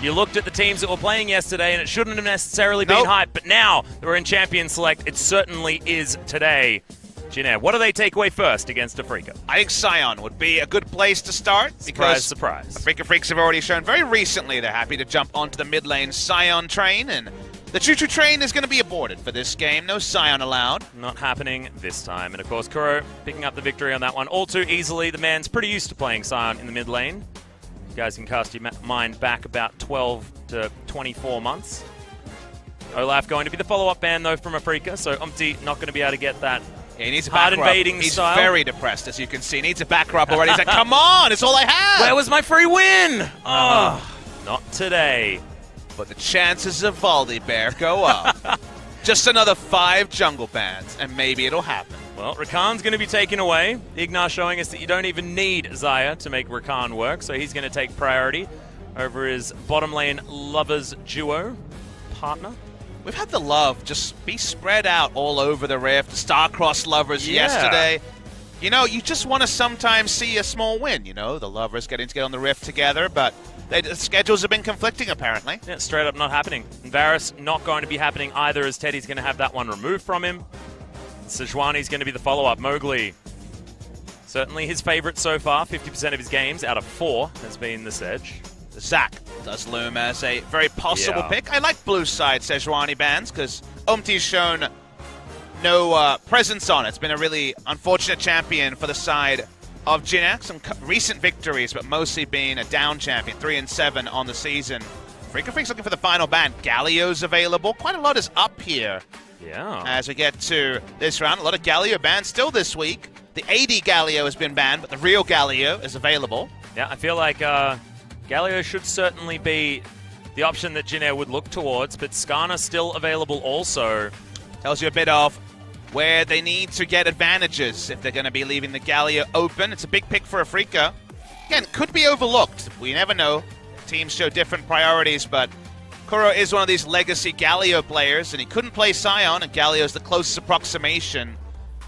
You looked at the teams that were playing yesterday, and it shouldn't have necessarily been hype, but now that we're in Champion Select, it certainly is today. Jin, what do they take away first against Afreeca? I think Sion would be a good place to start. Because surprise. Afreeca Freecs have already shown very recently they're happy to jump onto the mid lane Sion train, and the choo-choo train is going to be aborted for this game. No Sion allowed. Not happening this time. And of course, Kuro picking up the victory on that one all too easily. The man's pretty used to playing Sion in the mid lane. You guys can cast your mind back about 12 to 24 months. Olaf going to be the follow-up ban, though, from Afreeca, so Umti not going to be able to get that he needs a hard back invading rub. He's style. very depressed, as you can see. He needs a back rub already. He's like, come on, it's all I have. Where was my free win? Oh, not today. But the chances of Valdi go up. Just another 5 jungle bans, and maybe it'll happen. Well, Rakan's going to be taken away. Ignar showing us that you don't even need Xayah to make Rakan work, so he's going to take priority over his bottom lane lovers duo partner. We've had the love just be spread out all over the Rift. Star-crossed lovers yesterday. You know, you just want to sometimes see a small win, you know, the lovers getting to get on the Rift together, but the schedules have been conflicting, apparently. Yeah, straight up not happening. And Varus not going to be happening either, as Teddy's going to have that one removed from him. Sejuani's going to be the follow-up. Mowgli, certainly his favorite so far. 50% of his games out of 4 has been the Sedge. Zac does loom as a very possible pick. I like blue side Sejuani bans because Umti's shown no presence on it. It's been a really unfortunate champion for the side of Jin. Some recent victories, but mostly being a down champion. 3-7 on the season. Afreeca Freecs looking for the final ban. Galio's available. Quite a lot is up here. Yeah. As we get to this round, a lot of Galio bans still this week. The AD Galio has been banned, but the real Galio is available. Yeah, I feel like Galio should certainly be the option that Jin would look towards, but Skarner still available also. Tells you a bit of where they need to get advantages if they're going to be leaving the Galio open. It's a big pick for Afreeca. Again, could be overlooked. We never know. Teams show different priorities, but Kuro is one of these legacy Galio players, and he couldn't play Sion, and Galio is the closest approximation.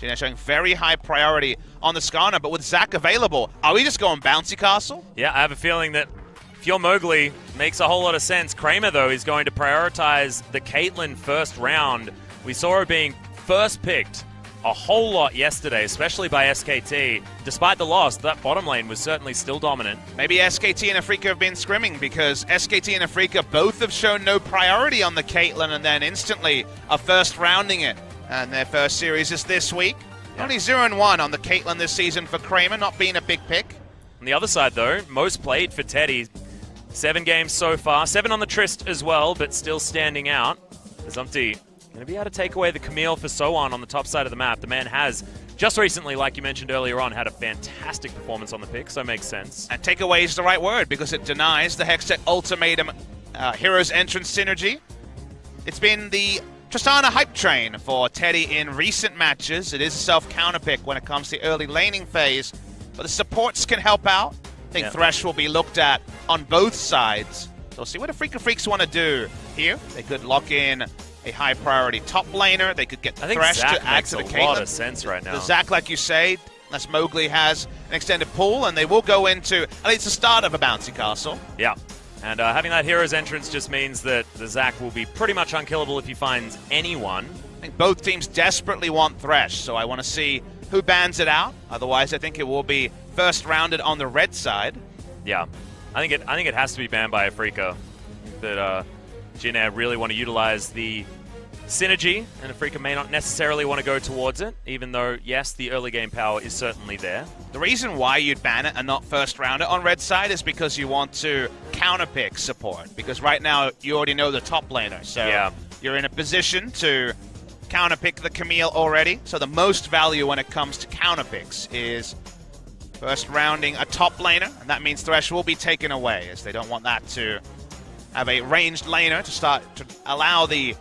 Jin showing very high priority on the Skarner, but with Zac available, are we just going bouncy castle? Yeah, I have a feeling that if you're Mowgli, makes a whole lot of sense. Kramer, though, is going to prioritize the Caitlyn first round. We saw her being first picked a whole lot yesterday, especially by SKT. Despite the loss, that bottom lane was certainly still dominant. Maybe SKT and Afreeca have been scrimming because SKT and Afreeca both have shown no priority on the Caitlyn and then instantly are first rounding it. And their first series is this week. Yeah. Only 0-1 on the Caitlyn this season for Kramer, not being a big pick. On the other side, though, most played for Teddy. 7 games so far. 7 on the Trist as well, but still standing out. As Umti going to be able to take away the Camille for Soan on the top side of the map. The man has, just recently, like you mentioned earlier on, had a fantastic performance on the pick, so it makes sense. And take away is the right word because it denies the Hextech Ultimatum Heroes Entrance synergy. It's been the Tristana hype train for Teddy in recent matches. It is a self-counter pick when it comes to the early laning phase, but the supports can help out. I think Thresh will be looked at on both sides. So we'll see what Afreeca Freecs want to do here. They could lock in a high priority top laner. They could get Thresh to add to the Caitlyn. I think Zac makes a lot of sense right now. The Zac, like you say, unless Mowgli has an extended pool, and they will go into, at least the start of a bouncy castle. Yeah. And having that hero's entrance just means that the Zac will be pretty much unkillable if he finds anyone. I think both teams desperately want Thresh, so I want to see who bans it out. Otherwise, I think it will be first rounded on the red side. Yeah, I think it has to be banned by Afreeca. That Jin really want to utilize the synergy, and Afreeca may not necessarily want to go towards it, even though, yes, the early game power is certainly there. The reason why you'd ban it and not first round it on red side is because you want to counterpick support. Because right now, you already know the top laner, so you're in a position to counterpick the Camille already. So the most value when it comes to counterpicks is first rounding a top laner, and that means Thresh will be taken away, as they don't want that to have a ranged laner to start to allow the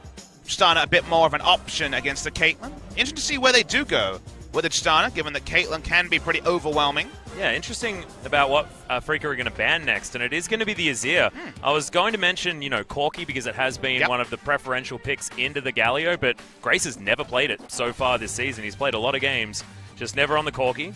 Tristana a bit more of an option against the Caitlyn. Interesting to see where they do go with the Tristana, given that Caitlyn can be pretty overwhelming. Yeah, interesting about what Afreeca are going to ban next, and it is going to be the Azir. I was going to mention, you know, Corki, because it has been one of the preferential picks into the Galio, but Grace has never played it so far this season. He's played a lot of games, just never on the Corki.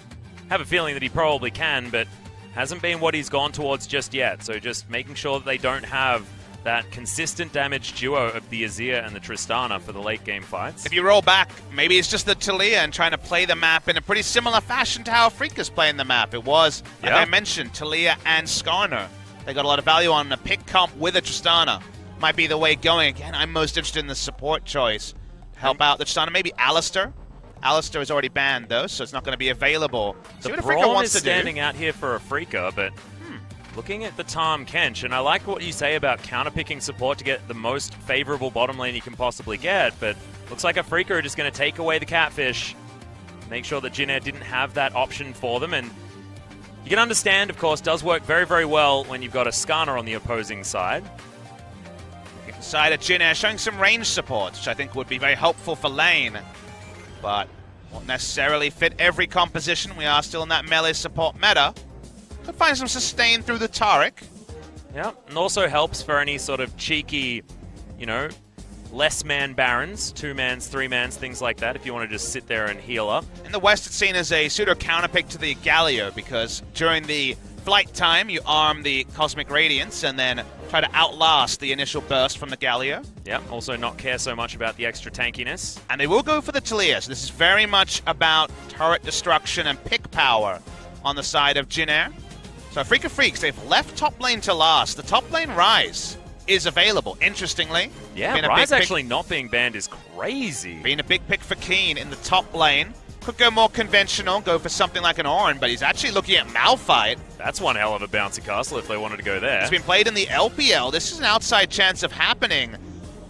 Have a feeling that he probably can, but hasn't been what he's gone towards just yet. So just making sure that they don't have that consistent damage duo of the Azir and the Tristana for the late game fights. If you roll back, maybe it's just the Taliyah and trying to play the map in a pretty similar fashion to how Afreeca's playing the map. It was, like I mentioned, Taliyah and Skarner. They got a lot of value on a pick comp with a Tristana. Might be the way going. Again, I'm most interested in the support choice. Help out the Tristana. Maybe Alistar. Alistar is already banned, though, so it's not going to be available. The Braum is standing out here for Afreeca, but looking at the Tahm Kench, and I like what you say about counterpicking support to get the most favorable bottom lane you can possibly get, but looks like Afreeca are just going to take away the catfish, make sure that Jin didn't have that option for them, and you can understand, of course, does work very, very well when you've got a Skarner on the opposing side. Side of Jin showing some range support, which I think would be very helpful for lane, but won't necessarily fit every composition. We are still in that melee support meta. Could find some sustain through the Taric. Yeah, and also helps for any sort of cheeky, you know, less man Barons, 2-mans, 3-mans, things like that, if you want to just sit there and heal up. In the West, it's seen as a pseudo counterpick to the Galio, because during the flight time, you arm the Cosmic Radiance and then try to outlast the initial burst from the Galio. Yeah, also not care so much about the extra tankiness. And they will go for the Taliyah, so this is very much about turret destruction and pick power on the side of Jin. So Afreeca Freecs, they've left top lane to last. The top lane Ryze is available, interestingly. Yeah, Ryze actually not being banned is crazy. Being a big pick for Keen in the top lane. Could go more conventional, go for something like an Ornn, but he's actually looking at Malphite. That's one hell of a bouncy castle if they wanted to go there. It's been played in the LPL. This is an outside chance of happening.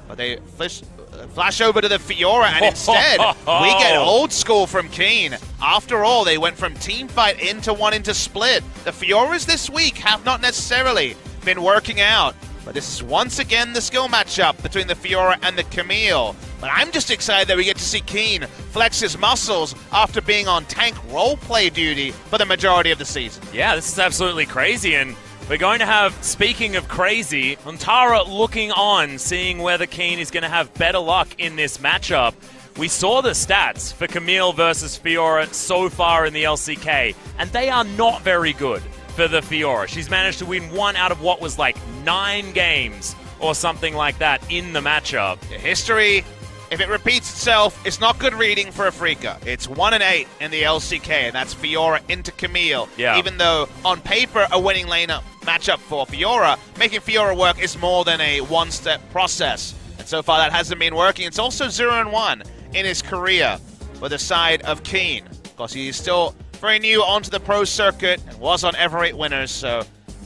But they flash over to the Fiora, and instead, we get old school from Keen. After all, they went from team fight into one into split. The Fioras this week have not necessarily been working out. But this is once again the skill matchup between the Fiora and the Camille. But I'm just excited that we get to see Keen flex his muscles after being on tank roleplay duty for the majority of the season. Yeah, this is absolutely crazy, and we're going to have, speaking of crazy, Antara looking on, seeing whether Keen is going to have better luck in this matchup. We saw the stats for Camille versus Fiora so far in the LCK, and they are not very good for the Fiora. She's managed to win 1 out of what was like 9 games or something like that in the matchup. The history, if it repeats itself, it's not good reading for Afreeca. It's 1-8 in the LCK, and that's Fiora into Camille. Yeah. Even though on paper a winning lane-up matchup for Fiora, making Fiora work is more than a one-step process. And so far that hasn't been working. It's also 0-1 in his career for the side of Keen. Of course, he's still very new onto the pro circuit and was on Ever 8 winners, so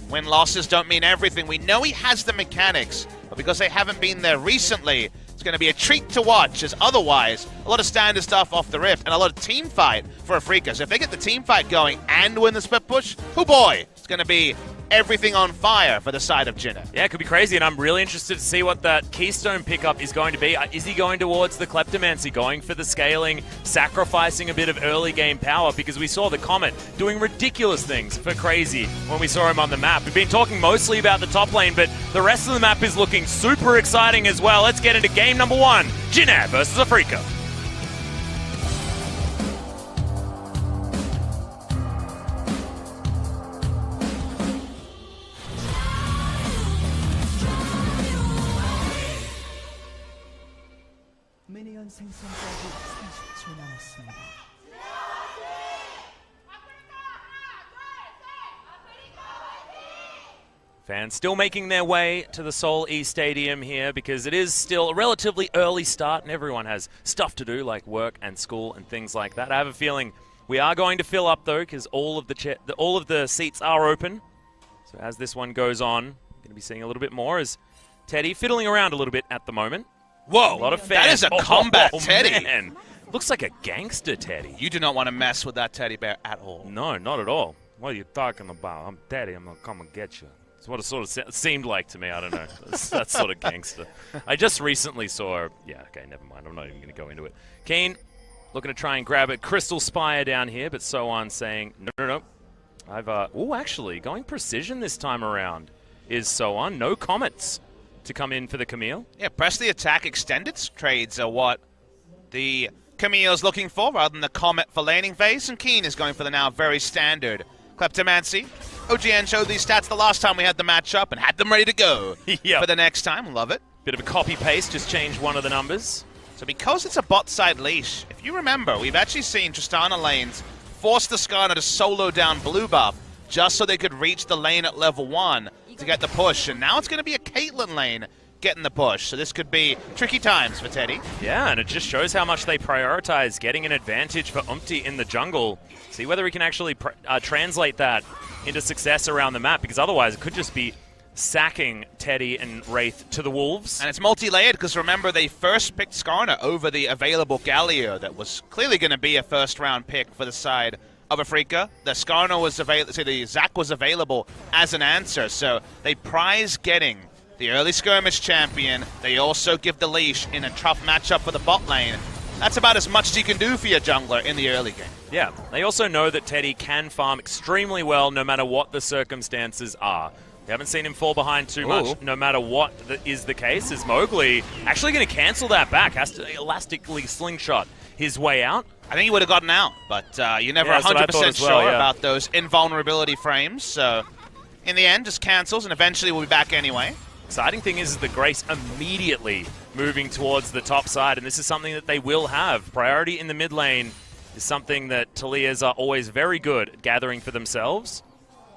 win-losses don't mean everything. We know he has the mechanics, but because they haven't been there recently, it's going to be a treat to watch, as otherwise, a lot of standard stuff off the rip and a lot of team fight for Afreeca. So if they get the team fight going and win the split push, oh boy, it's going to be everything on fire for the side of Jin. Yeah, it could be crazy, and I'm really interested to see what that Keystone pickup is going to be. Is he going towards the Kleptomancy, going for the scaling, sacrificing a bit of early game power? Because we saw the Comet doing ridiculous things for Crazy when we saw him on the map. We've been talking mostly about the top lane, but the rest of the map is looking super exciting as well. Let's get into game number 1, Jin versus Afreeca. 생성까지 30초 남았습니다. Fans still making their way to the Seoul E Stadium here because it is still a relatively early start and everyone has stuff to do like work and school and things like that. I have a feeling we are going to fill up though because all of the seats are open. So as this one goes on, we're going to be seeing a little bit more as Teddy fiddling around a little bit at the moment. Whoa, a lot of fans. That is a combat Teddy. Man. Looks like a gangster Teddy. You do not want to mess with that teddy bear at all. No, not at all. What are you talking about? I'm Teddy. I'm going to come and get you. It's what it sort of seemed like to me. I don't know. That's sort of gangster. I just recently saw... Yeah, okay, never mind. I'm not even going to go into it. Keen looking to try and grab it. Crystal Spire down here, but So-On saying, no. I've... actually, going precision this time around is So-On. No Comets to come in for the Camille. Yeah, press the attack extended trades are what the Camille's looking for rather than the Comet for laning phase, and Keen is going for the now very standard Kleptomancy. OGN showed these stats the last time we had the matchup and had them ready to go for the next time. Love it. Bit of a copy-paste, just change one of the numbers. So because it's a bot side leash, if you remember, we've actually seen Tristana lanes force the Skarner to solo down blue buff just so they could reach the lane at level 1 to get the push. And now it's going to be a Caitlyn lane getting the push. So this could be tricky times for Teddy. Yeah, and it just shows how much they prioritize getting an advantage for Umti in the jungle. See whether we can actually translate that into success around the map, because otherwise it could just be sacking Teddy and Wraith to the wolves. And it's multi-layered because remember they first picked Skarner over the available Galio that was clearly going to be a first-round pick for the side of Afreeca. The Skarner was available, the Zac was available as an answer, so they prize getting the early skirmish champion. They also give the leash in a tough matchup for the bot lane. That's about as much as you can do for your jungler in the early game. Yeah, they also know that Teddy can farm extremely well no matter what the circumstances are. We haven't seen him fall behind too much, no matter what is the case. Is Mowgli actually going to cancel that back? Has to elastically slingshot his way out? I think he would have gotten out, but you're never 100% sure about those invulnerability frames. So in the end, just cancels, and eventually we'll be back anyway. Exciting thing is the Grace immediately moving towards the top side, and this is something that they will have. Priority in the mid lane is something that Talias are always very good at gathering for themselves.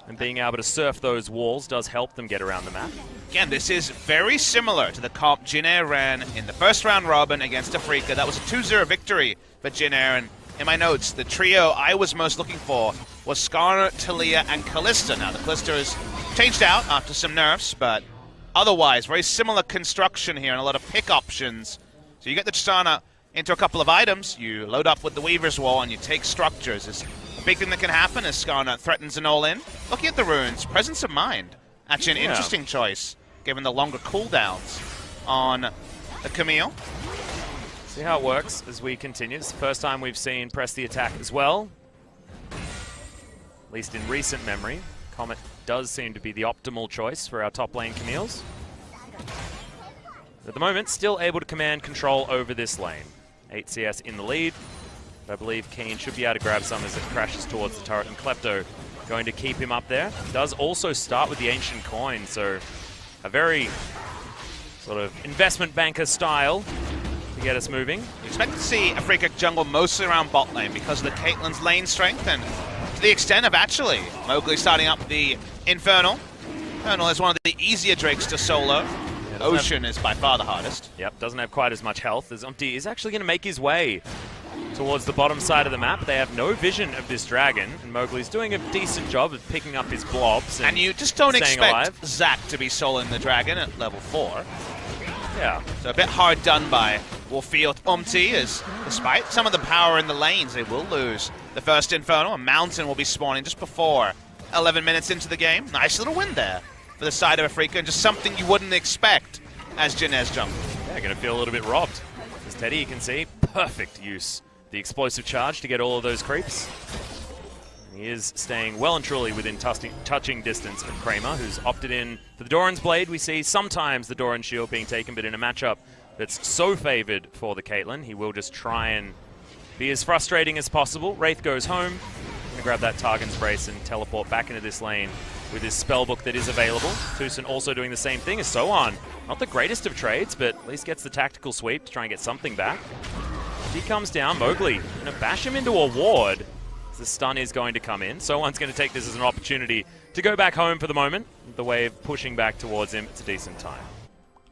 And being able to surf those walls does help them get around the map. Again, this is very similar to the comp Jin ran in the first round robin against Afreeca. That was a 2-0 victory for Jin. And in my notes, the trio I was most looking for was Skarner, Taliyah, and Kalista. Now, the Kalista has changed out after some nerfs, but otherwise, very similar construction here and a lot of pick options. So you get the Tristana into a couple of items, you load up with the Weaver's Wall, and you take structures. It's a big thing that can happen as Skarner threatens an all-in. Looking at the runes, Presence of Mind. Actually an interesting choice, given the longer cooldowns on the Camille. See how it works as we continue. It's the first time we've seen press the attack as well. At least in recent memory. Comet does seem to be the optimal choice for our top lane Camille's. At the moment, still able to command control over this lane. 8 CS in the lead. I believe Keen should be able to grab some as it crashes towards the turret, and Klepto going to keep him up there. Does also start with the Ancient Coin, so a very sort of investment banker style to get us moving. You expect to see Afreeca jungle mostly around bot lane because of the Caitlyn's lane strength, and to the extent of actually Mowgli starting up the Infernal. Infernal is one of the easier drakes to solo. Ocean is by far the hardest. Yep, doesn't have quite as much health as Umti is actually going to make his way towards the bottom side of the map. They have no vision of this dragon, and Mowgli's doing a decent job of picking up his blobs and you just don't expect alive. Zac to be soloing the dragon at level 4. Yeah. So a bit hard done by Warfield Umti, as despite some of the power in the lanes, they will lose the first Infernal. A Mountain will be spawning just before 11 minutes into the game. Nice little win there for the side of Afreeca, and just something you wouldn't expect as Jin's jump. Yeah, going to feel a little bit robbed. As Teddy, you can see, perfect use. The explosive charge to get all of those creeps. And he is staying well and truly within touching distance of Kramer, who's opted in for the Doran's Blade. We see sometimes the Doran Shield being taken, but in a matchup that's so favored for the Caitlyn, he will just try and be as frustrating as possible. Wraith goes home. Going to grab that Targon's Brace and teleport back into this lane with his spellbook that is available. Tucson also doing the same thing as Soan. Not the greatest of trades, but at least gets the tactical sweep to try and get something back. He comes down, Mowgli going to bash him into a ward. The stun is going to come in. Soan's going to take this as an opportunity to go back home for the moment. The wave pushing back towards him. It's a decent time.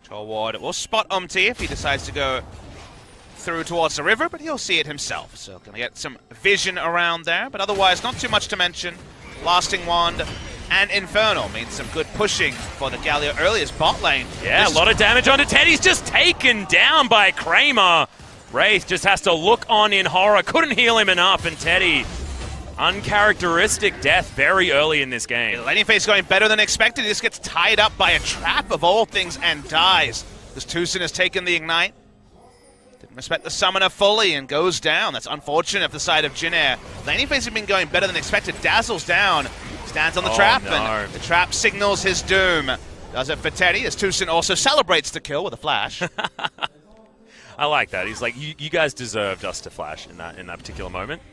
Control ward will spot Umti if he decides to go through towards the river, but he'll see it himself. So going to get some vision around there, but otherwise not too much to mention. Lasting Wand and Infernal means some good pushing for the Galio earliest bot lane. Yeah, a lot of damage onto Teddy. He's just taken down by Kramer. Wraith just has to look on in horror. Couldn't heal him enough, and Teddy, uncharacteristic death very early in this game. The laning phase going better than expected. He just gets tied up by a trap of all things and dies. This Tucson has taken the Ignite. Didn't respect the Summoner fully and goes down. That's unfortunate for the side of Jin. Laning phase has been going better than expected. Dazzle's down. Stands on the trap, and the trap signals his doom. Does it for Teddy, as Tucson also celebrates the kill with a flash. I like that. He's like, you guys deserved us to flash in that particular moment.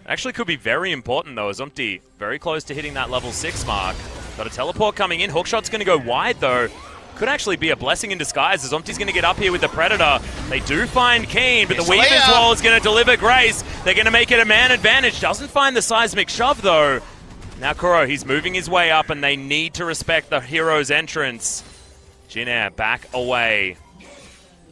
Actually could be very important though, as Umti very close to hitting that level 6 mark. Got a teleport coming in. Hookshot's going to go wide though. Could actually be a blessing in disguise as Umti's going to get up here with the Predator. They do find Keen, but the Weaver's Wall is going to deliver Grace. They're going to make it a man advantage. Doesn't find the seismic shove though. Now Kuro, he's moving his way up and they need to respect the hero's entrance. Jin Air back away.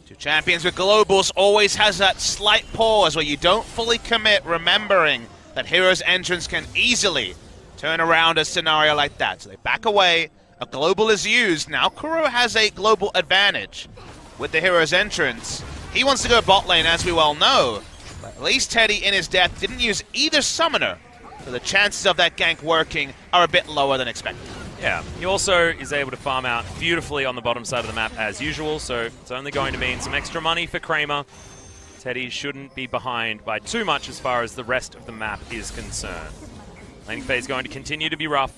Two champions with globals always has that slight pause where you don't fully commit, remembering that hero's entrance can easily turn around a scenario like that. So they back away. A global is used. Now Kuro has a global advantage with the hero's entrance. He wants to go bot lane, as we well know. But at least Teddy, in his death, didn't use either summoner. So the chances of that gank working are a bit lower than expected. Yeah, he also is able to farm out beautifully on the bottom side of the map as usual, so it's only going to mean some extra money for Kramer. Teddy shouldn't be behind by too much as far as the rest of the map is concerned. Laning phase is going to continue to be rough.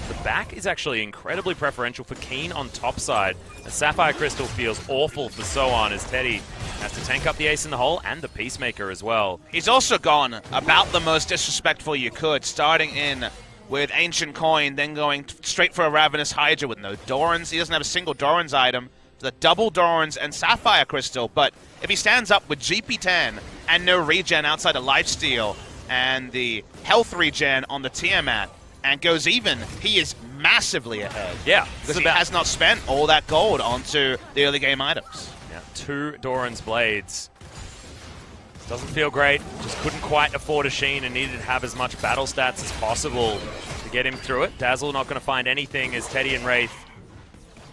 The back is actually incredibly preferential for Keen on top side. The Sapphire Crystal feels awful for Soan as Teddy has to tank up the ace in the hole and the Peacemaker as well. He's also gone about the most disrespectful you could, starting in with Ancient Coin, then going straight for a Ravenous Hydra with no Dorans. He doesn't have a single Dorans item. The double Dorans and Sapphire Crystal, but if he stands up with GP10 and no regen outside of Lifesteal and the health regen on the Tiamat and goes even, he is massively ahead. Yeah. Because he has not spent all that gold onto the early game items. Yeah, 2 Doran's Blades. Doesn't feel great, just couldn't quite afford a Sheen and needed to have as much battle stats as possible to get him through it. Dazzle not going to find anything as Teddy and Wraith.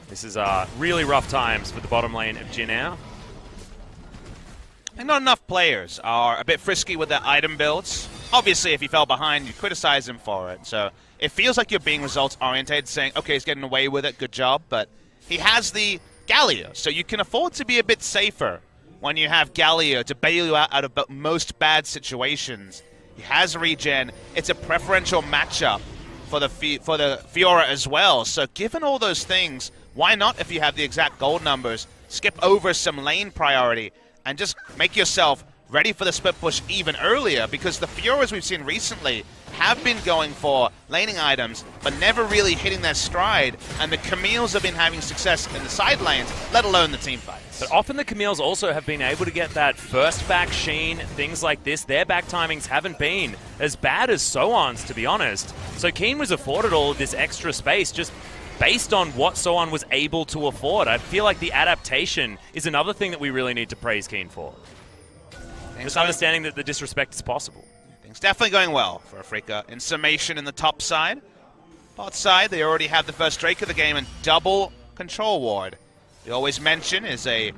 This is really rough times for the bottom lane of Jin Air. I think not enough players are a bit frisky with their item builds. Obviously, if he fell behind, you criticize him for it. So it feels like you're being results-oriented, saying, okay, he's getting away with it, good job. But he has the Galio, so you can afford to be a bit safer when you have Galio to bail you out of most bad situations. He has regen. It's a preferential matchup for the Fiora as well. So given all those things, why not, if you have the exact gold numbers, skip over some lane priority and just make yourself ready for the split push even earlier? Because the Fioras we've seen recently have been going for laning items, but never really hitting their stride. And the Camille's have been having success in the side lanes, let alone the team fights. But often the Camille's also have been able to get that first back Sheen, things like this. Their back timings haven't been as bad as Soan's, to be honest. So Keen was afforded all of this extra space just based on what Soan was able to afford. I feel like the adaptation is another thing that we really need to praise Keen for. Just understanding that the disrespect is possible. Things definitely going well for Afreeca. In summation in the top side. Bot side, they already have the first Drake of the game and double control ward. We always mention is a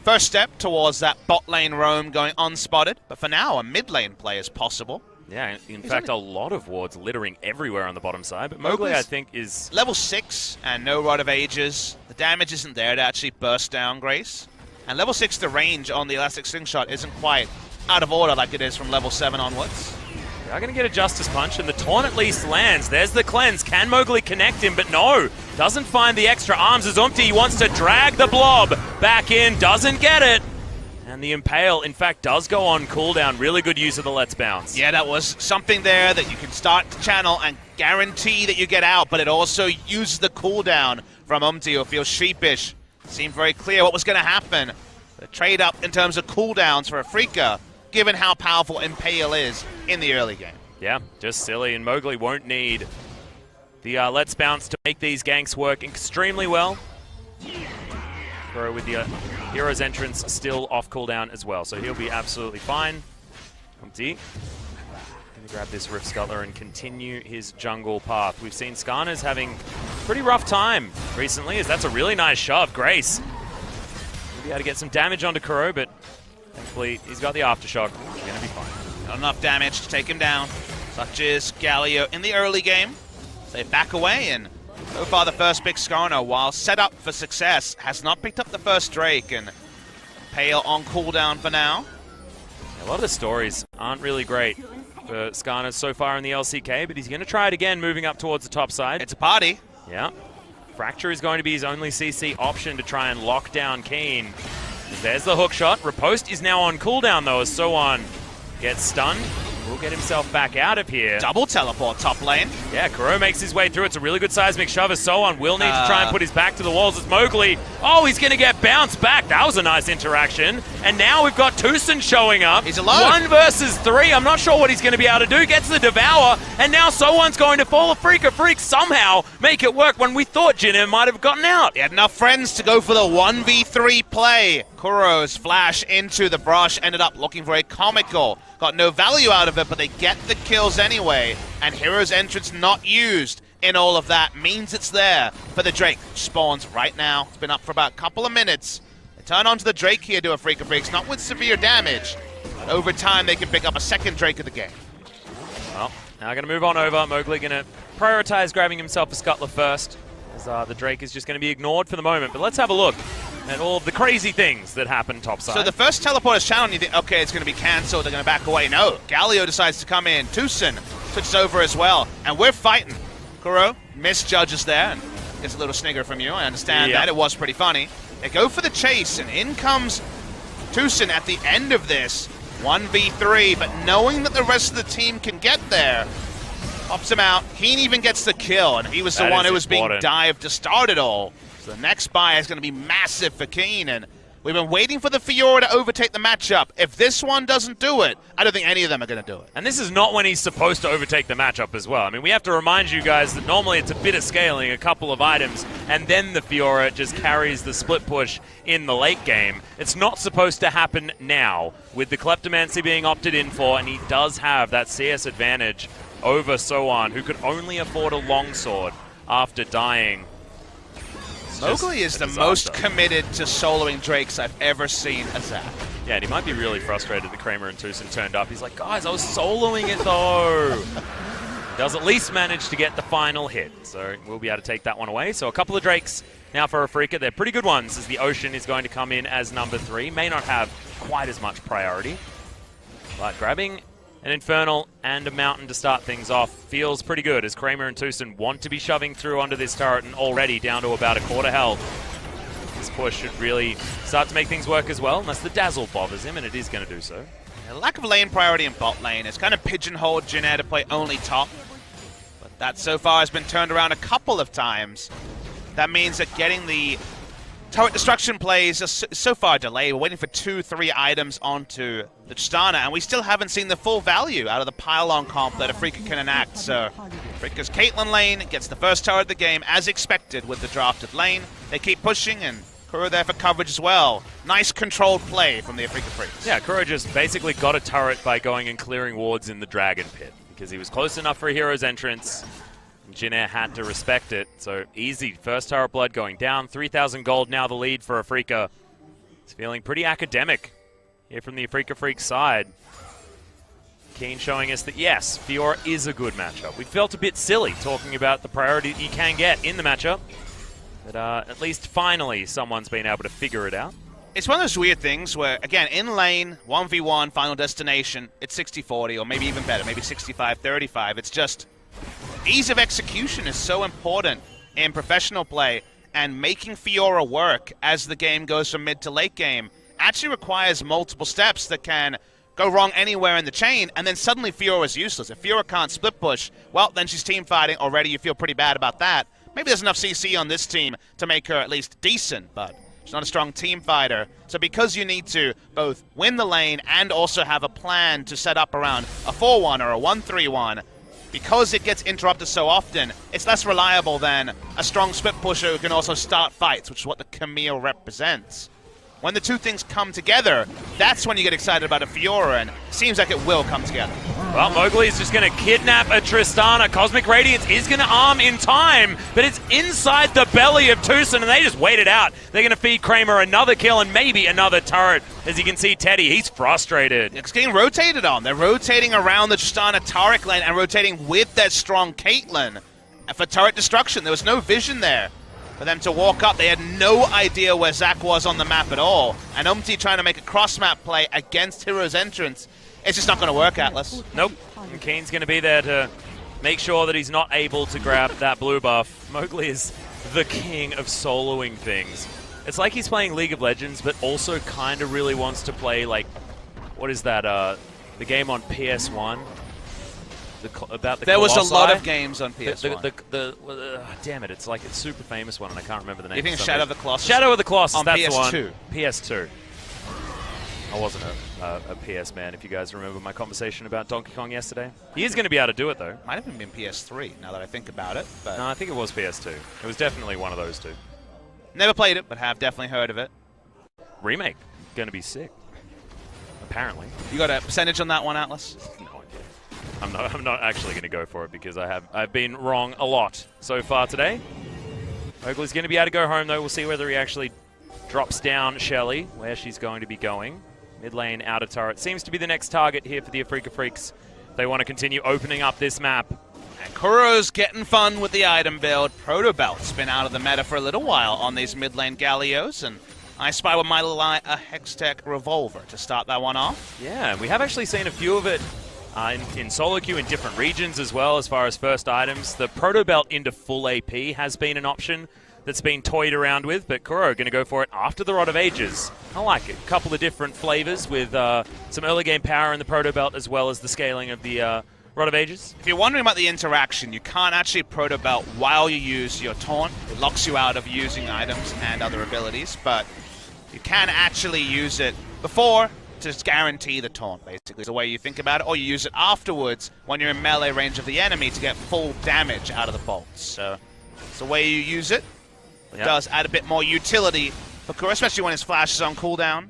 first step towards that bot lane roam going unspotted. But for now, a mid lane play is possible. Yeah, in fact, a lot of wards littering everywhere on the bottom side. But Mowgli, I think, is level 6 and no Rod of Ages. The damage isn't there to actually burst down Grace. And level 6, the range on the Elastic Slingshot isn't quite out of order like it is from level 7 onwards. They are going to get a Justice Punch, and the taunt at least lands. There's the cleanse. Can Mowgli connect him? But no, doesn't find the extra arms as Umti wants to drag the blob back in, doesn't get it. And the Impale, in fact, does go on cooldown. Really good use of the Let's Bounce. Yeah, that was something there that you can start to channel and guarantee that you get out, but it also uses the cooldown from Umti, who feels sheepish. Seemed very clear what was going to happen. The trade up in terms of cooldowns for Afreeca, given how powerful Impale is in the early game. Yeah, just silly, and Mowgli won't need the Let's Bounce to make these ganks work extremely well. Throw with the Hero's Entrance still off cooldown as well, so he'll be absolutely fine. Umti gonna grab this Rift Scuttler and continue his jungle path. We've seen Skarner's having a pretty rough time recently, as that's a really nice shove. Grace will be able to get some damage onto Kuro, but thankfully he's got the Aftershock. He's gonna be fine. Not enough damage to take him down, such as Galio in the early game. They back away, and so far the first big Skarner, while set up for success, has not picked up the first Drake, and Pale on cooldown for now. A lot of the stories aren't really great for Skarner so far in the LCK, but he's going to try it again moving up towards the top side. It's a party. Yeah. Fracture is going to be his only CC option to try and lock down Keen. There's the hook shot. Riposte is now on cooldown though, as Soan gets stunned. will get himself back out of here. Double teleport top lane. Yeah, Kuro makes his way through. It's a really good seismic shove as Soan will need to try and put his back to the walls as Mowgli. Oh, he's going to get bounced back. That was a nice interaction. And now we've got Tucson showing up. He's alone. 1 versus 3. I'm not sure what he's going to be able to do. Gets the Devour. And now Soan's going to fall. Afreeca Freecs somehow make it work when we thought Jin might have gotten out. He had enough friends to go for the 1v3 play. Kuro's flash into the brush ended up looking very comical. Got no value out of it, but they get the kills anyway. And Hero's entrance not used in all of that means it's there for the Drake. Spawns right now. It's been up for about a couple of minutes. They turn onto the Drake here to Afreeca Freecs, not with severe damage, but over time they can pick up a second Drake of the game. Well, now going to move on over. Mowgli going to prioritize grabbing himself a Scuttler first, as the Drake is just going to be ignored for the moment. But let's have a look at all of the crazy things that happen topside. So the first teleport is challenged, you think, okay, it's going to be cancelled, they're going to back away. No, Galio decides to come in. Tucson switches over as well, and we're fighting. Kuro misjudges there, and gets a little snigger from you. I understand that. It was pretty funny. They go for the chase, and in comes Tucson at the end of this. 1v3, but knowing that the rest of the team can get there, pops him out. Keen even gets the kill, and he was the one who was being dived to start it all. So the next buy is going to be massive for Keen, and we've been waiting for the Fiora to overtake the matchup. If this one doesn't do it, I don't think any of them are going to do it. And this is not when he's supposed to overtake the matchup as well. I mean, we have to remind you guys that normally it's a bit of scaling, a couple of items, and then the Fiora just carries the split push in the late game. It's not supposed to happen now, with the Kleptomancy being opted in for, and he does have that CS advantage over Soan, who could only afford a longsword after dying. Mowgli is the most committed to soloing Drakes I've ever seen as that. Yeah, and he might be really frustrated that Kramer and Tucson turned up. He's like, guys, I was soloing it though. Does at least manage to get the final hit, so we'll be able to take that one away. So a couple of Drakes now for Afreeca. They're pretty good ones, as the Ocean is going to come in as number 3. May not have quite as much priority, but grabbing an Infernal and a Mountain to start things off feels pretty good, as Kramer and Tucson want to be shoving through onto this turret and already down to about a quarter health. This push should really start to make things work as well, unless the Dazzle bothers him, and it is going to do so. A lack of lane priority in bot lane has kind of pigeonholed Jin to play only top, but that so far has been turned around a couple of times. That means that getting the turret destruction plays are so far delayed. We're waiting for 2-3 items onto the Tristana, and we still haven't seen the full value out of the pylon comp that Afreeca can enact. So Afreeca's Caitlyn lane gets the first turret of the game as expected with the drafted lane. They keep pushing, and Kuro there for coverage as well. Nice controlled play from the Afreeca Freecs. Yeah, Kuro just basically got a turret by going and clearing wards in the Dragon Pit, because he was close enough for a hero's entrance. Jin had to respect it, so easy. First turret blood going down, 3,000 gold now the lead for Afreeca. It's feeling pretty academic here from the Afreeca Freecs side. Keen showing us that yes, Fiora is a good matchup. We felt a bit silly talking about the priority that you can get in the matchup, but at least finally someone's been able to figure it out. It's one of those weird things where, again, in lane, 1v1, final destination, it's 60-40, or maybe even better, maybe 65-35. It's just ease of execution is so important in professional play, and making Fiora work as the game goes from mid to late game actually requires multiple steps that can go wrong anywhere in the chain, and then suddenly Fiora is useless. If Fiora can't split push, well, then she's team fighting. Already you feel pretty bad about that. Maybe there's enough CC on this team to make her at least decent, but she's not a strong team fighter. So because you need to both win the lane and also have a plan to set up around a 4-1 or a 1-3-1, because it gets interrupted so often, it's less reliable than a strong split pusher who can also start fights, which is what the Camille represents. When the two things come together, that's when you get excited about a Fiora, and it seems like it will come together. Well, Mowgli is just going to kidnap a Tristana. Cosmic Radiance is going to arm in time, but it's inside the belly of Tucson, and they just wait it out. They're going to feed Kramer another kill and maybe another turret. As you can see, Teddy, he's frustrated. It's getting rotated on. They're rotating around the Tristana Taric lane and rotating with that strong Caitlyn for turret destruction. There was no vision there for them to walk up. They had no idea where Zach was on the map at all. And Umti trying to make a cross-map play against Hero's entrance. It's just not going to work, Atlas. Nope. And Keen's going to be there to make sure that he's not able to grab that blue buff. Mowgli is the king of soloing things. It's like he's playing League of Legends, but also kind of really wants to play, like, what is that, the game on PS1? about the There was a Colossi. lot of games on PS1. Damn it, it's like a super famous one, and I can't remember the name. You think for some Shadow of reason. the Colossus? Shadow of the Colossus, on that's PS2. the one. PS2. I wasn't a PS man, if you guys remember my conversation about Donkey Kong yesterday. He is going to be able to do it, though. Might have even been PS3, now that I think about it. But No, I think it was PS2. It was definitely one of those two. never played it, but have definitely heard of it. Remake, going to be sick. Apparently. You got a percentage on that one, Atlas? No idea. I'm not actually going to go for it because I've been wrong a lot so far today. Oakley's going to be able to go home, though. We'll see whether he actually drops down Shelly, where she's going to be going. Mid lane, outer turret. Seems to be the next target here for the Afreeca Freecs. They want to continue opening up this map. And Kuro's getting fun with the item build. Proto Belt's been out of the meta for a little while on these mid lane Gallios, and I spy with my little eye a Hextech Revolver to start that one off. Yeah, we have actually seen a few of it in solo queue in different regions as well as far as first items. The Proto Belt into full AP has been an option that's been toyed around with, but Kuro going to go for it after the Rod of Ages. I like it. A couple of different flavors with some early game power in the Proto Belt as well as the scaling of the Rod of Ages. If you're wondering about the interaction, you can't actually Proto Belt while you use your taunt. It locks you out of using items and other abilities, but you can actually use it before to guarantee the taunt, basically, is the way you think about it, or you use it afterwards when you're in melee range of the enemy to get full damage out of the bolts. So it's the way you use it. It does add a bit more utility for Kuro, especially when his flash is on cooldown.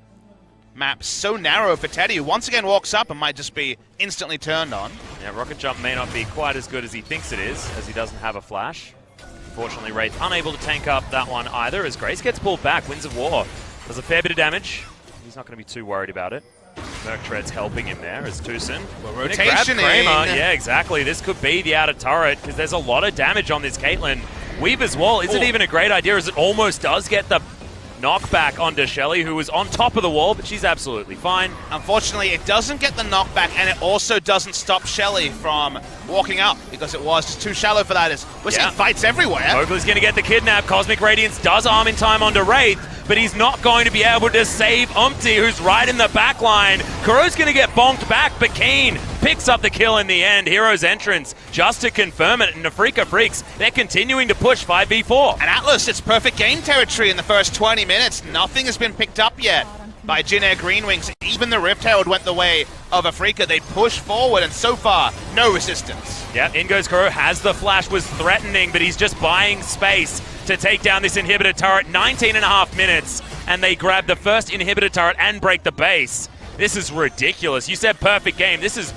Map so narrow for Teddy, who once again walks up and might just be instantly turned on. Yeah, Rocket Jump may not be quite as good as he thinks it is, as he doesn't have a flash. Unfortunately, Wraith unable to tank up that one either, as Grace gets pulled back. Winds of War does a fair bit of damage. He's not going to be too worried about it. Merc Tread's helping him there as Tucson. Rotation in. Yeah, exactly. This could be the outer turret, because there's a lot of damage on this Caitlyn. Weaver's Wall isn't even a great idea, as it almost does get the knockback onto Shelly, who was on top of the wall, but she's absolutely fine. Unfortunately, it doesn't get the knockback, and it also doesn't stop Shelly from walking up, because it was just too shallow for that. We're seeing fights everywhere. Oakley's going to get the kidnap. Cosmic Radiance does arm in time onto Wraith, but he's not going to be able to save Umpty, who's right in the back line. Kuro's going to get bonked back, but Keen picks up the kill in the end. Hero's entrance just to confirm it, and Afreeca Freecs, they're continuing to push 5v4. And Atlas, it's perfect game territory in the first 20 minutes. Nothing has been picked up yet by Jin GreenWings. Even the Rift Herald went the way of Afreeca. They push forward, and so far, no resistance. Yeah, in goes Kuro, has the flash, was threatening, but he's just buying space to take down this inhibitor turret. 19.5 minutes, and they grab the first inhibitor turret and break the base. This is ridiculous. You said perfect game. This is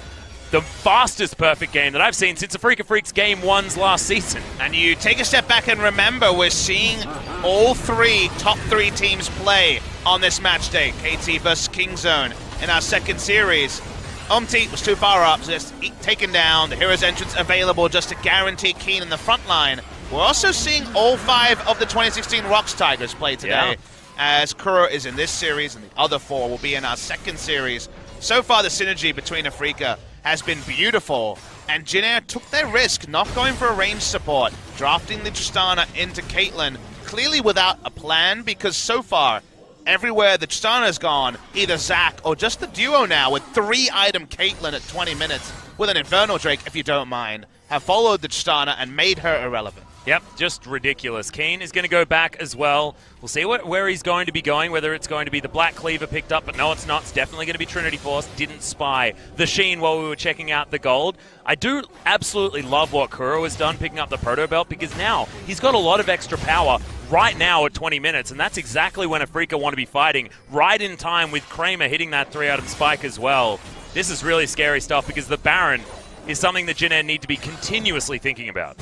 the fastest perfect game that I've seen since Afreeca Freecs Game 1's last season. And you take a step back and remember, we're seeing all top three teams play on this match day. KT versus Kingzone in our second series. Umti was too far up, so just taken down. The Hero's Entrance available just to guarantee Keen in the front line. We're also seeing all 5 of the 2016 Rocks Tigers play today, as Kuro is in this series, and the other 4 will be in our second series. So far, the synergy between Afreeca has been beautiful, and Jin Air took their risk, not going for a range support, drafting the Tristana into Caitlyn, clearly without a plan, because so far, everywhere the Tristana's gone, either Zac or just the duo now with 3-item Caitlyn at 20 minutes with an Infernal Drake, if you don't mind, have followed the Tristana and made her irrelevant. Yep, just ridiculous. Keen is going to go back as well. We'll see where he's going to be going, whether it's going to be the Black Cleaver picked up, but no, it's not. It's definitely going to be Trinity Force. Didn't spy the Sheen while we were checking out the gold. I do absolutely love what Kuro has done picking up the Proto Belt, because now he's got a lot of extra power right now at 20 minutes, and that's exactly when Afreeca want to be fighting, right in time with Kramer hitting that 3-item spike as well. This is really scary stuff, because the Baron is something that Jin Air need to be continuously thinking about.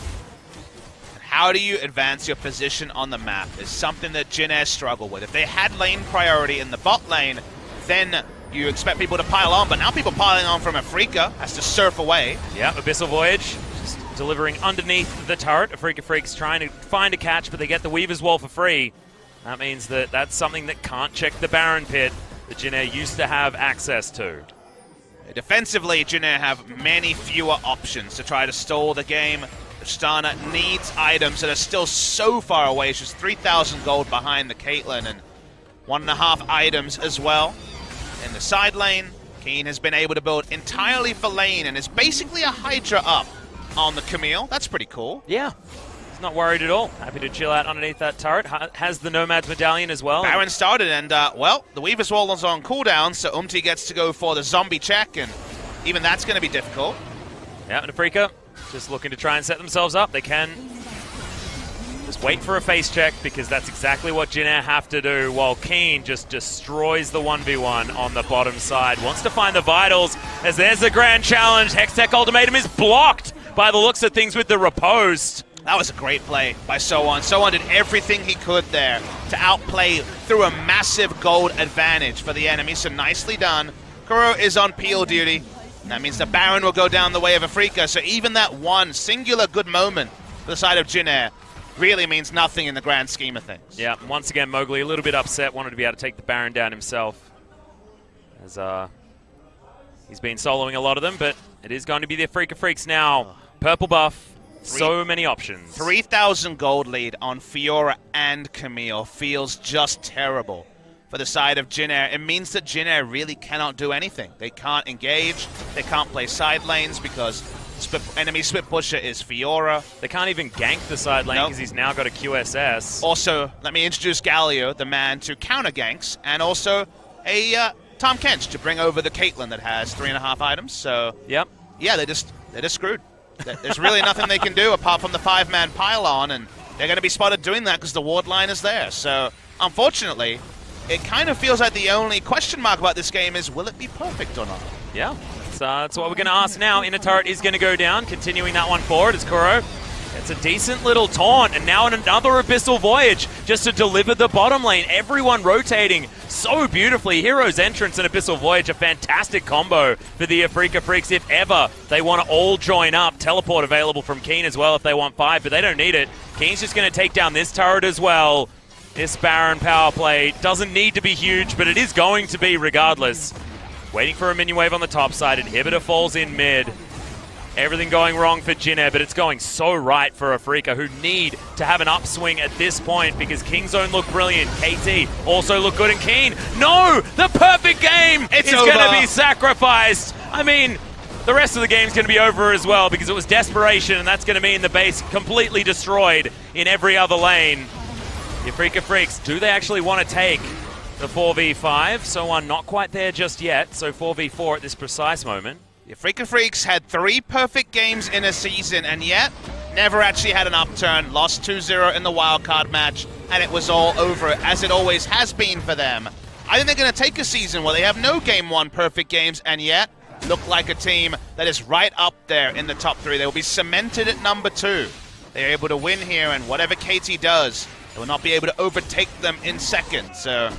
How do you advance your position on the map is something that Jin Air struggle with. If they had lane priority in the bot lane, then you expect people to pile on, but now people piling on from Afreeca has to surf away. Yeah, Abyssal Voyage just delivering underneath the turret. Afreeca Freecs trying to find a catch, but they get the Weaver's Wall for free. That means that that's something that can't check the Baron pit that Jin Air used to have access to. Defensively, Jin Air have many fewer options to try to stall the game. Tristana needs items that are still so far away. She's 3,000 gold behind the Caitlyn, and 1.5 items as well. In the side lane, Keen has been able to build entirely for lane and is basically a Hydra up on the Camille. That's pretty cool. Yeah. He's not worried at all. Happy to chill out underneath that turret. Has the Nomad's medallion as well. Baron started, and, well, the Weaver's Wall is on cooldown, so Umti gets to go for the zombie check, and even that's going to be difficult. Yeah, and Afreeca just looking to try and set themselves up. They can just wait for a face check, because that's exactly what Jin Air have to do, while Keen just destroys the 1v1 on the bottom side. Wants to find the vitals, as there's the grand challenge. Hextech Ultimatum is blocked by the looks of things with the riposte. That was a great play by So1. So1 did everything he could there to outplay through a massive gold advantage for the enemy, so nicely done. Kuro is on peel duty. That means the Baron will go down the way of Afreeca, so even that one singular good moment for the side of Jin Air really means nothing in the grand scheme of things. Yeah, once again, Mowgli a little bit upset, wanted to be able to take the Baron down himself, as he's been soloing a lot of them, but it is going to be the Afreeca Freecs now. Purple buff, so many options. 3,000 gold lead on Fiora and Camille feels just terrible for the side of Jin Air. It means that Jin Air really cannot do anything. They can't engage, they can't play side lanes because enemy split pusher is Fiora. They can't even gank the side lane because he's now got a QSS. Also, let me introduce Galio, the man to counter ganks, and also a Tom Kench to bring over the Caitlyn that has 3.5 items. So, yep. Yeah, they're just screwed. There's really nothing they can do apart from the 5-man pylon, and they're going to be spotted doing that because the ward line is there. So, unfortunately, it kind of feels like the only question mark about this game is, will it be perfect or not? Yeah, that's what we're going to ask now. Inner turret is going to go down, continuing that one forward as Kuro. It's a decent little taunt, and now another Abyssal Voyage just to deliver the bottom lane. Everyone rotating so beautifully. Hero's Entrance and Abyssal Voyage, a fantastic combo for the Afreeca Freecs if ever they want to all join up. Teleport available from Keen as well if they want 5, but they don't need it. Keen's just going to take down this turret as well. This Baron power play doesn't need to be huge, but it is going to be regardless. Waiting for a minion wave on the top side. Inhibitor falls in mid. Everything going wrong for Jin Air, but it's going so right for Afreeca, who need to have an upswing at this point because Kingzone look brilliant. KT also look good, and Keen. No! The perfect game is going to be sacrificed. I mean, the rest of the game's going to be over as well because it was desperation, and that's going to mean the base completely destroyed in every other lane. The Afreeca Freecs, do they actually want to take the 4v5? So not quite there just yet, so 4v4 at this precise moment. The Afreeca Freecs had 3 perfect games in a season, and yet never actually had an upturn. Lost 2-0 in the wildcard match, and it was all over, as it always has been for them. I think they're going to take a season where they have no Game 1 perfect games, and yet look like a team that is right up there in the top 3. They will be cemented at number 2. They're able to win here, and whatever KT does, they will not be able to overtake them in second. So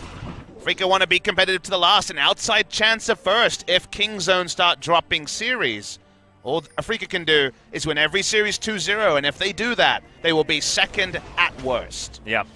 Afreeca want to be competitive to the last, an outside chance of first if Kingzone start dropping series. All Afreeca can do is win every series 2-0, and if they do that, they will be second at worst. Yep.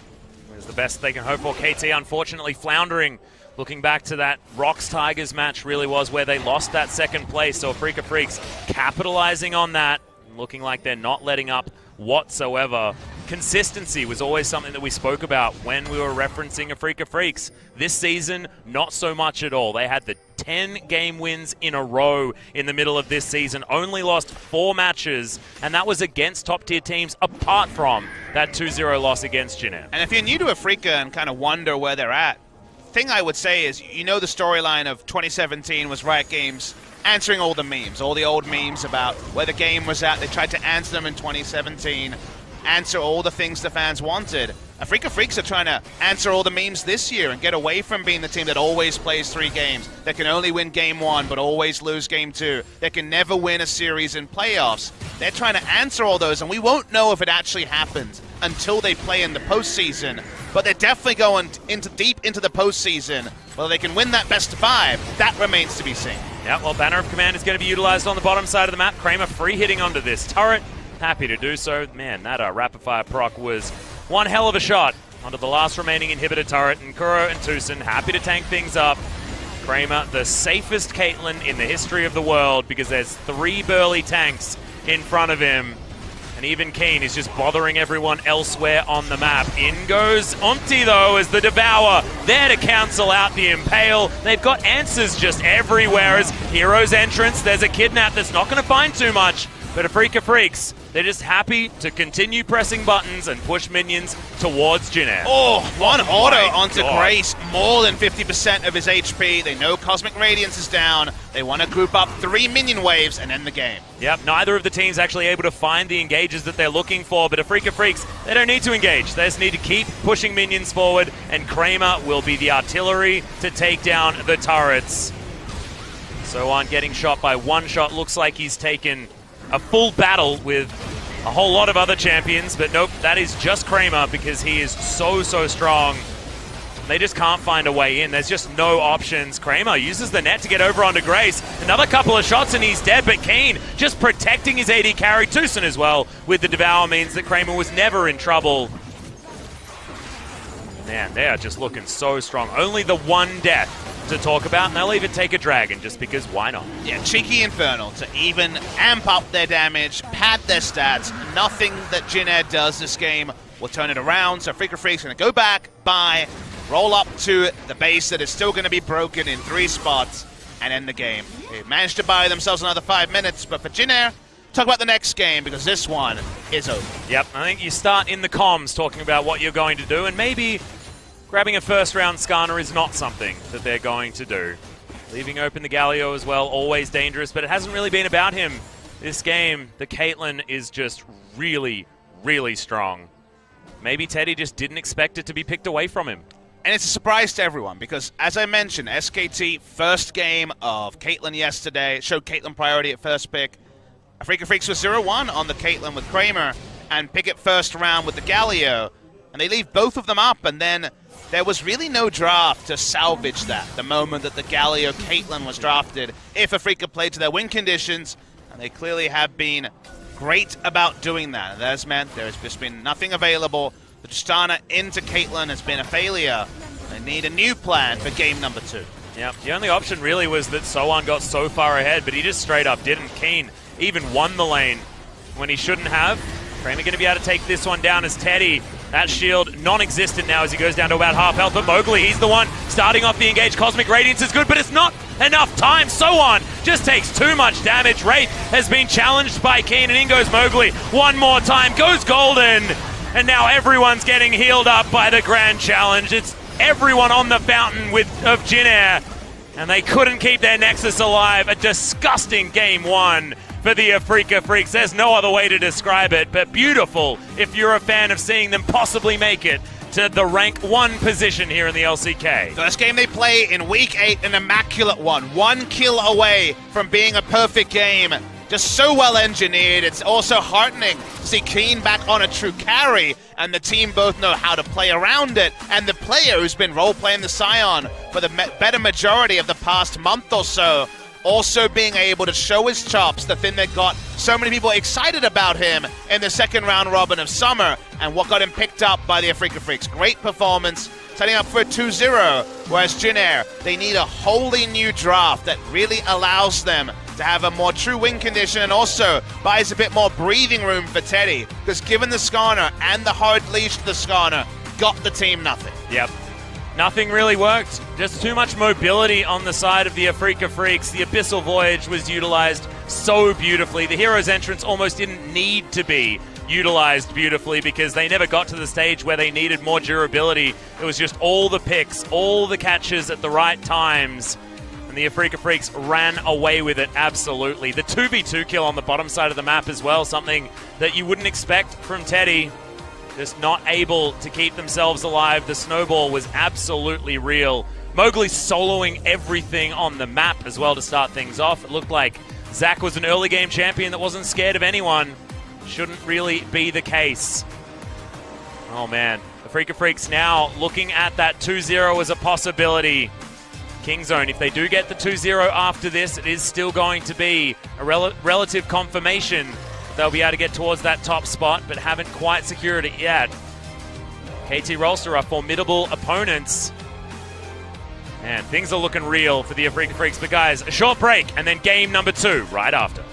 It's the best they can hope for. KT unfortunately floundering. Looking back to that Rocks Tigers match really was where they lost that second place, so Afreeca Freecs capitalizing on that, looking like they're not letting up whatsoever. Consistency was always something that we spoke about when we were referencing Afreeca Freecs. This season, not so much at all. They had the 10 game wins in a row in the middle of this season, only lost 4 matches, and that was against top-tier teams apart from that 2-0 loss against Jin Air. And if you're new to Afreeca and kind of wonder where they're at, the thing I would say is, you know, the storyline of 2017 was Riot Games answering all the memes, all the old memes about where the game was at. They tried to answer them in 2017. Answer all the things the fans wanted. Afreeca Freecs are trying to answer all the memes this year and get away from being the team that always plays 3 games, that can only win game 1 but always lose game 2, that can never win a series in playoffs. They're trying to answer all those, and we won't know if it actually happens until they play in the postseason, but they're definitely going deep into the postseason. Whether they can win that best of 5, that remains to be seen. Yeah, well, Banner of Command is going to be utilized on the bottom side of the map. Kramer free hitting onto this turret. Happy to do so. Man, that rapid fire proc was one hell of a shot onto the last remaining inhibitor turret. And Kuro and Tucson happy to tank things up. Kramer, the safest Caitlyn in the history of the world because there's 3 burly tanks in front of him. And And even Keen is just bothering everyone elsewhere on the map. In goes Omti, though, as the Devour, there to cancel out the Impale. They've got answers just everywhere as Hero's entrance. There's a Kidnap that's not going to find too much. But Afreeca Freecs, they're just happy to continue pressing buttons and push minions towards Jin Air. Oh, one auto my onto God. Grace, more than 50% of his HP. They know Cosmic Radiance is down. They want to group up 3 minion waves and end the game. Yep, neither of the teams actually able to find the engages that they're looking for, but Afreeca Freecs, they don't need to engage. They just need to keep pushing minions forward, and Kramer will be the artillery to take down the turrets. So on getting shot by one shot, looks like he's taken a full battle with a whole lot of other champions, but nope, that is just Kramer because he is so strong. They just can't find a way in. There's just no options. Kramer uses the net to get over onto Grace. Another couple of shots and he's dead, but Keen just protecting his AD carry. Tucson as well with the Devour means that Kramer was never in trouble. Man, they are just looking so strong. Only the one death to talk about, and they'll even take a dragon just because why not? Yeah, cheeky Infernal to even amp up their damage, pad their stats. Nothing that Jin Air does this game will turn it around, so Afreeca Freecs going to go back, buy, roll up to the base that is still going to be broken in 3 spots, and end the game. They managed to buy themselves another 5 minutes, but for Jin Air, talk about the next game because this one is over. Yep, I think you start in the comms talking about what you're going to do, and maybe grabbing a first-round Skarner is not something that they're going to do. Leaving open the Galio as well, always dangerous, but it hasn't really been about him. This game, the Caitlyn is just really strong. Maybe Teddy just didn't expect it to be picked away from him. And it's a surprise to everyone because, as I mentioned, SKT, first game of Caitlyn yesterday, showed Caitlyn priority at first pick. Afreeca Freecs was 0-1 on the Caitlyn with Kramer, and Pickett first round with the Galio. And they leave both of them up, and then there was really no draft to salvage that the moment that the Galio Caitlyn was drafted if Afreeca played to their win conditions, and they clearly have been great about doing that. And that has meant there has just been nothing available. The Tristana into Caitlyn has been a failure. They need a new plan for game number 2. Yeah, the only option really was that Soan got so far ahead, but he just straight up didn't. Keen even won the lane when he shouldn't have. Kramer going to be able to take this one down as Teddy. That shield non-existent now as he goes down to about half health. But Mowgli, he's the one starting off the engage. Cosmic Radiance is good, but it's not enough time. Soan just takes too much damage. Wraith has been challenged by Keen, and in goes Mowgli. One more time, goes Golden. And now everyone's getting healed up by the Grand Challenge. It's everyone on the fountain of Jin Air, and they couldn't keep their Nexus alive. A disgusting game 1 for the Afreeca Freecs. There's no other way to describe it, but beautiful if you're a fan of seeing them possibly make it to the rank 1 position here in the LCK. First game they play in week 8, an immaculate one. 1 kill away from being a perfect game. Just so well engineered. It's also heartening to see Keen back on a true carry, and the team both know how to play around it. And the player who's been role-playing the Scion for the better majority of the past month or so, also being able to show his chops, the thing that got so many people excited about him in the second round robin of Summer, and what got him picked up by the Afreeca Freecs. Great performance, setting up for a 2-0, whereas Jin Air, they need a wholly new draft that really allows them to have a more true win condition and also buys a bit more breathing room for Teddy, because given the Skarner and the hard leash to the Skarner, got the team nothing. Yep. Nothing really worked. Just too much mobility on the side of the Afreeca Freecs. The Abyssal Voyage was utilized so beautifully. The Hero's Entrance almost didn't need to be utilized beautifully because they never got to the stage where they needed more durability. It was just all the picks, all the catches at the right times. And the Afreeca Freecs ran away with it, absolutely. The 2v2 kill on the bottom side of the map as well, something that you wouldn't expect from Teddy. Just not able to keep themselves alive. The snowball was absolutely real. Mowgli soloing everything on the map as well to start things off. It looked like Zach was an early game champion that wasn't scared of anyone. Shouldn't really be the case. Oh man, Afreeca Freecs now looking at that 2-0 as a possibility. Kingzone, if they do get the 2-0 after this, it is still going to be a relative confirmation. They'll be able to get towards that top spot, but haven't quite secured it yet. KT Rolster are formidable opponents. Man, things are looking real for the Afreeca Freecs. But guys, a short break, and then game number 2 right after.